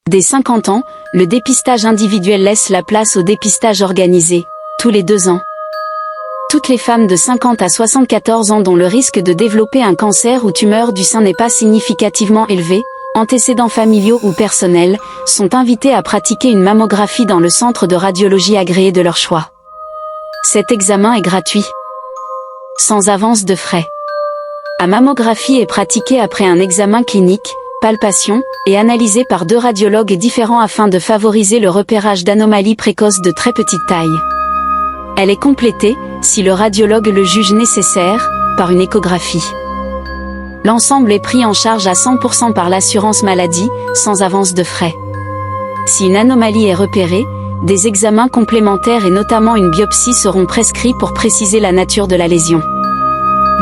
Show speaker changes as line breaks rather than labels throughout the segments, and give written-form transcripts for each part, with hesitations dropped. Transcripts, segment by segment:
Dès 50 ans, le dépistage individuel laisse la place au dépistage organisé, tous les 2 ans. Toutes les femmes de 50 à 74 ans dont le risque de développer un cancer ou tumeur du sein n'est pas significativement élevé, antécédents familiaux ou personnels, sont invitées à pratiquer une mammographie dans le centre de radiologie agréé de leur choix. Cet examen est gratuit, sans avance de frais. La mammographie est pratiquée après un examen clinique, palpation, et analysée par 2 radiologues différents afin de favoriser le repérage d'anomalies précoces de très petite taille. Elle est complétée, si le radiologue le juge nécessaire, par une échographie. L'ensemble est pris en charge à 100% par l'assurance maladie, sans avance de frais. Si une anomalie est repérée, des examens complémentaires et notamment une biopsie seront prescrits pour préciser la nature de la lésion.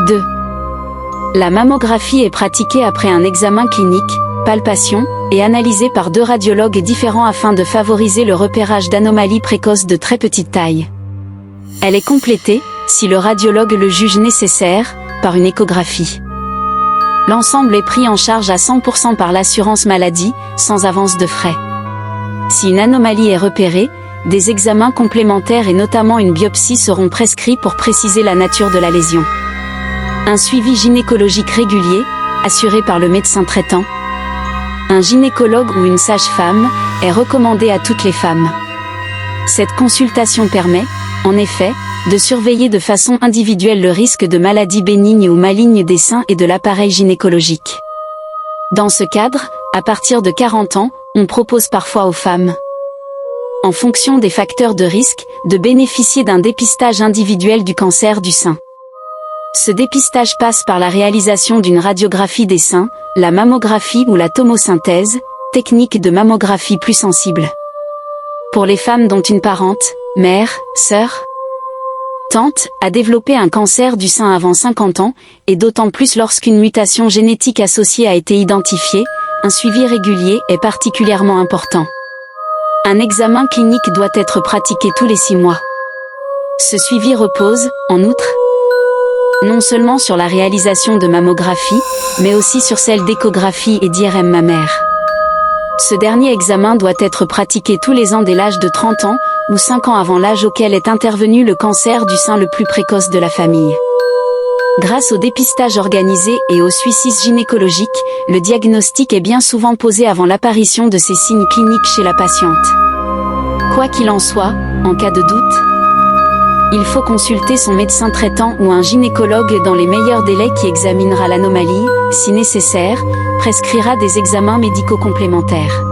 2. La mammographie est pratiquée après un examen clinique, palpation, et analysée par 2 radiologues différents afin de favoriser le repérage d'anomalies précoces de très petite taille. Elle est complétée, si le radiologue le juge nécessaire, par une échographie. L'ensemble est pris en charge à 100% par l'assurance maladie, sans avance de frais. Si une anomalie est repérée, des examens complémentaires et notamment une biopsie seront prescrits pour préciser la nature de la lésion. Un suivi gynécologique régulier, assuré par le médecin traitant. Un gynécologue ou une sage-femme est recommandé à toutes les femmes. Cette consultation permet, en effet, de surveiller de façon individuelle le risque de maladies bénignes ou malignes des seins et de l'appareil gynécologique. Dans ce cadre, à partir de 40 ans, on propose parfois aux femmes, en fonction des facteurs de risque, de bénéficier d'un dépistage individuel du cancer du sein. Ce dépistage passe par la réalisation d'une radiographie des seins, la mammographie ou la tomosynthèse, technique de mammographie plus sensible. Pour les femmes dont une parente, mère, sœur, tante, a développé un cancer du sein avant 50 ans, et d'autant plus lorsqu'une mutation génétique associée a été identifiée, un suivi régulier est particulièrement important. Un examen clinique doit être pratiqué tous les 6 mois. Ce suivi repose, en outre, non seulement sur la réalisation de mammographie, mais aussi sur celle d'échographie et d'IRM mammaire. Ce dernier examen doit être pratiqué tous les ans dès l'âge de 30 ans, ou 5 ans avant l'âge auquel est intervenu le cancer du sein le plus précoce de la famille. Grâce au dépistage organisé et au suivi gynécologique, le diagnostic est bien souvent posé avant l'apparition de ces signes cliniques chez la patiente. Quoi qu'il en soit, en cas de doute, il faut consulter son médecin traitant ou un gynécologue dans les meilleurs délais qui examinera l'anomalie, si nécessaire, prescrira des examens médicaux complémentaires.